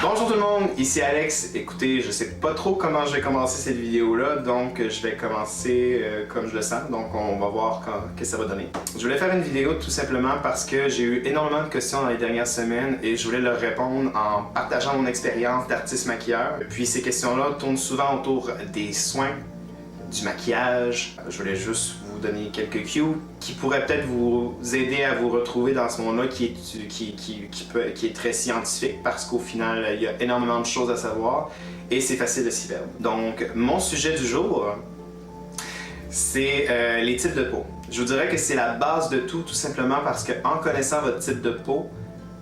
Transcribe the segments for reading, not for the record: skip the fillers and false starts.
Bonjour tout le monde, ici Alex. Écoutez, je sais pas trop comment je vais commencer cette vidéo-là, donc je vais commencer comme je le sens, donc on va voir qu'est-ce que ça va donner. Je voulais faire une vidéo tout simplement parce que j'ai eu énormément de questions dans les dernières semaines et je voulais leur répondre en partageant mon expérience d'artiste maquilleur. Puis ces questions-là tournent souvent autour des soins, du maquillage. Je voulais juste vous donner quelques cues qui pourraient peut-être vous aider à vous retrouver dans ce monde-là qui est très scientifique parce qu'au final, il y a énormément de choses à savoir et c'est facile de s'y perdre. Donc, mon sujet du jour, c'est les types de peau. Je vous dirais que c'est la base de tout simplement parce qu'en connaissant votre type de peau,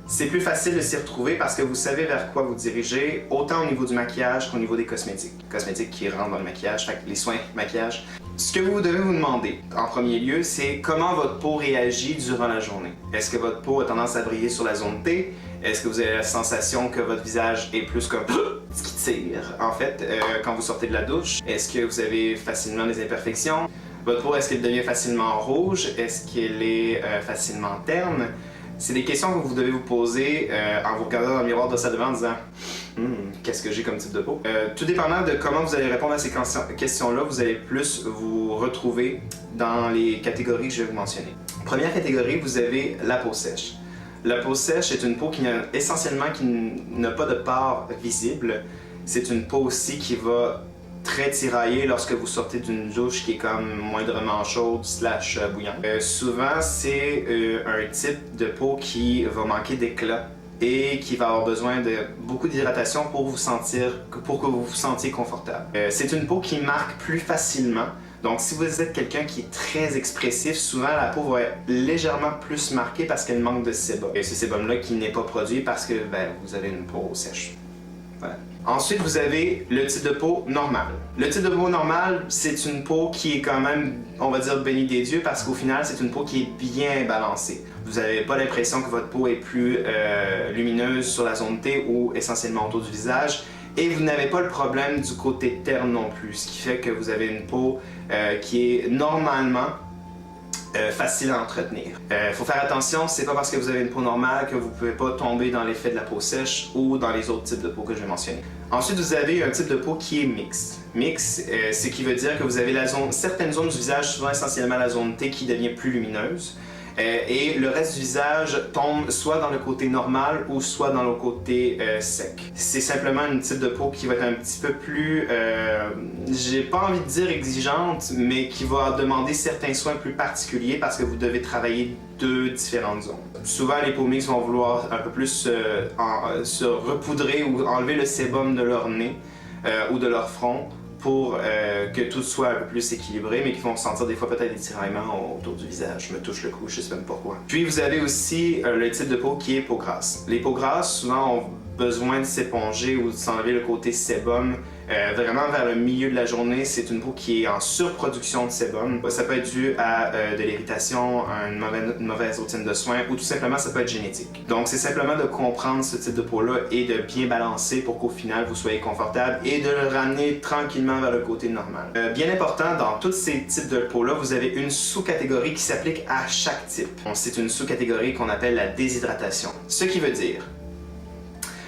c'est plus facile de s'y retrouver parce que vous savez vers quoi vous dirigez, autant au niveau du maquillage qu'au niveau des cosmétiques. Cosmétiques qui rentrent dans le maquillage, fait que les soins maquillage. Ce que vous devez vous demander, en premier lieu, c'est comment votre peau réagit durant la journée. Est-ce que votre peau a tendance à briller sur la zone T? Est-ce que vous avez la sensation que votre visage est plus comme ce qui tire, en fait, quand vous sortez de la douche? Est-ce que vous avez facilement des imperfections? Votre peau, est-ce qu'elle devient facilement rouge? Est-ce qu'elle est facilement terne? C'est des questions que vous devez vous poser en vous regardant dans le miroir de salle de bain en disant qu'est-ce que j'ai comme type de peau? Tout dépendant de comment vous allez répondre à ces questions-là, vous allez plus vous retrouver dans les catégories que je vais vous mentionner. Première catégorie, vous avez la peau sèche. La peau sèche est une peau qui n'a pas de pores visibles. C'est une peau aussi qui va très tiraillée lorsque vous sortez d'une douche qui est comme moindrement chaude / bouillante. Souvent, c'est un type de peau qui va manquer d'éclat et qui va avoir besoin de beaucoup d'hydratation pour que vous vous sentiez confortable. C'est une peau qui marque plus facilement. Donc, si vous êtes quelqu'un qui est très expressif, souvent la peau va être légèrement plus marquée parce qu'elle manque de sébum. Et ce sébum-là qui n'est pas produit parce que vous avez une peau sèche. Voilà. Ensuite, vous avez le type de peau normal. Le type de peau normal, c'est une peau qui est quand même, on va dire, bénie des dieux parce qu'au final, c'est une peau qui est bien balancée. Vous n'avez pas l'impression que votre peau est plus lumineuse sur la zone T ou essentiellement autour du visage. Et vous n'avez pas le problème du côté terne non plus, ce qui fait que vous avez une peau qui est normalement facile à entretenir. Faut faire attention, c'est pas parce que vous avez une peau normale que vous pouvez pas tomber dans l'effet de la peau sèche ou dans les autres types de peau que je vais mentionner. Ensuite, vous avez un type de peau qui est mixte. Mixte, ce qui veut dire que vous avez certaines zones du visage, souvent essentiellement la zone T, qui devient plus lumineuse. Et le reste du visage tombe soit dans le côté normal ou soit dans le côté sec. C'est simplement une type de peau qui va être un petit peu plus, j'ai pas envie de dire exigeante, mais qui va demander certains soins plus particuliers parce que vous devez travailler deux différentes zones. Souvent, les peaux mixtes vont vouloir un peu plus se repoudrer ou enlever le sébum de leur nez ou de leur front pour que tout soit un peu plus équilibré, mais qui vont sentir des fois peut-être des tiraillements autour du visage. Je me touche le cou, je sais même pas pourquoi. Puis vous avez aussi le type de peau qui est peau grasse. Les peaux grasses, souvent, ont besoin de s'éponger ou de s'enlever le côté sébum. Vraiment vers le milieu de la journée, c'est une peau qui est en surproduction de sébum. Ça peut être dû à de l'irritation, à une mauvaise routine de soins ou tout simplement ça peut être génétique. Donc c'est simplement de comprendre ce type de peau-là et de bien balancer pour qu'au final vous soyez confortable et de le ramener tranquillement vers le côté normal. Bien important, dans tous ces types de peau-là, vous avez une sous-catégorie qui s'applique à chaque type. C'est une sous-catégorie qu'on appelle la déshydratation. Ce qui veut dire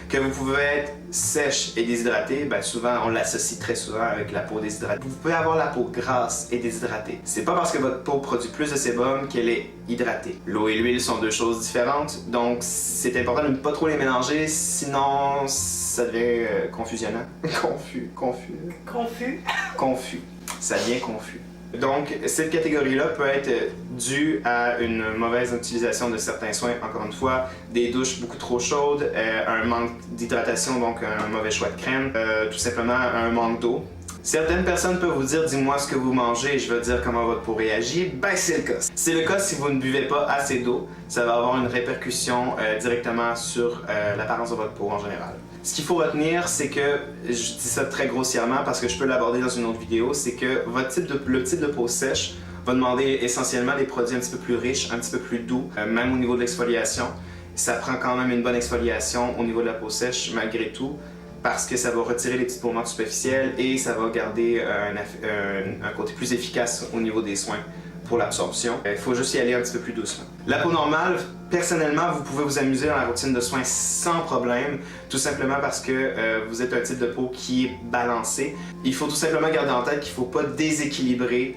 que vous pouvez être sèche et déshydratée, souvent on l'associe très souvent avec la peau déshydratée. Vous pouvez avoir la peau grasse et déshydratée. C'est pas parce que votre peau produit plus de sébum qu'elle est hydratée. L'eau et l'huile sont deux choses différentes, donc c'est important de ne pas trop les mélanger, sinon ça devient confusionnant. Confus. Ça devient confus. Donc, cette catégorie-là peut être due à une mauvaise utilisation de certains soins, encore une fois, des douches beaucoup trop chaudes, un manque d'hydratation, donc un mauvais choix de crème, tout simplement un manque d'eau. Certaines personnes peuvent vous dire « dis-moi ce que vous mangez et je vais dire comment votre peau réagit ». C'est le cas. C'est le cas si vous ne buvez pas assez d'eau. Ça va avoir une répercussion directement sur l'apparence de votre peau en général. Ce qu'il faut retenir, c'est que, je dis ça très grossièrement parce que je peux l'aborder dans une autre vidéo, c'est que le type de peau sèche va demander essentiellement des produits un petit peu plus riches, un petit peu plus doux, même au niveau de l'exfoliation. Ça prend quand même une bonne exfoliation au niveau de la peau sèche malgré tout, parce que ça va retirer les petites peaux mortes superficielles et ça va garder un côté plus efficace au niveau des soins pour l'absorption. Il faut juste y aller un petit peu plus doucement. La peau normale, personnellement, vous pouvez vous amuser dans la routine de soins sans problème, tout simplement parce que vous êtes un type de peau qui est balancé. Il faut tout simplement garder en tête qu'il ne faut pas déséquilibrer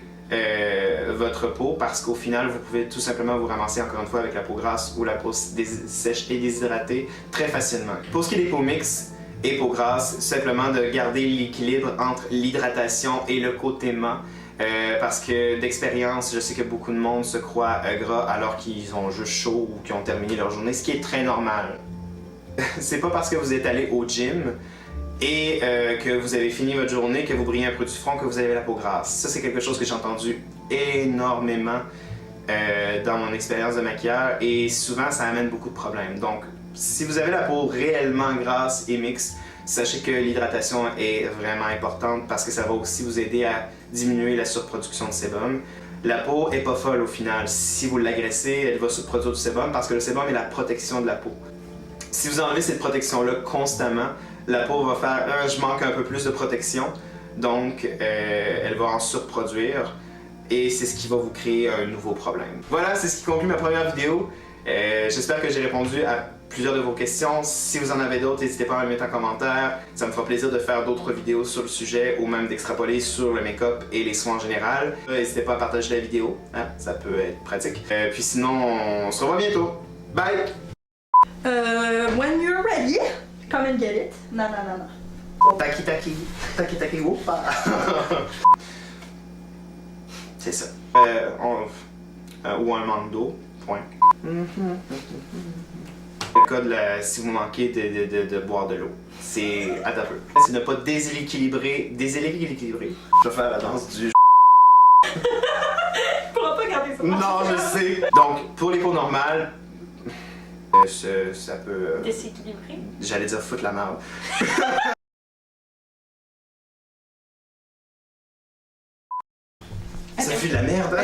votre peau parce qu'au final, vous pouvez tout simplement vous ramasser encore une fois avec la peau grasse ou la peau sèche et déshydratée très facilement. Pour ce qui est des peaux mixtes et peau grasse, simplement de garder l'équilibre entre l'hydratation et le côté mat. Parce que d'expérience, je sais que beaucoup de monde se croit gras alors qu'ils ont juste chaud ou qu'ils ont terminé leur journée, ce qui est très normal. C'est pas parce que vous êtes allé au gym et que vous avez fini votre journée, que vous brillez un peu du front, que vous avez la peau grasse. Ça, c'est quelque chose que j'ai entendu énormément dans mon expérience de maquilleur et souvent, ça amène beaucoup de problèmes. Donc, si vous avez la peau réellement grasse et mixte, sachez que l'hydratation est vraiment importante parce que ça va aussi vous aider à diminuer la surproduction de sébum. La peau est pas folle au final. Si vous l'agressez, elle va surproduire du sébum parce que le sébum est la protection de la peau. Si vous enlevez cette protection-là constamment, la peau va faire je manque un peu plus de protection, donc elle va en surproduire et c'est ce qui va vous créer un nouveau problème. Voilà, c'est ce qui conclut ma première vidéo. J'espère que j'ai répondu à plusieurs de vos questions. Si vous en avez d'autres, n'hésitez pas à me mettre en commentaire. Ça me fera plaisir de faire d'autres vidéos sur le sujet ou même d'extrapoler sur le make-up et les soins en général. N'hésitez pas à partager la vidéo, hein? Ça peut être pratique. Puis sinon, on se revoit bientôt. Bye! When you're ready, come and get it. Non, non, non, non. Taki taki, taki taki, whoopa! C'est ça. Ou un manque d'eau, point. Le cas de si vous manquez de boire de l'eau, c'est à ta peu. C'est ne pas déséquilibrer. Je vais faire la danse du. Tu pourras pas garder ça. Non, je sais. Donc, pour les peaux normales, ça peut. Déséquilibré. J'allais dire foutre la merde. Ça fait de la merde.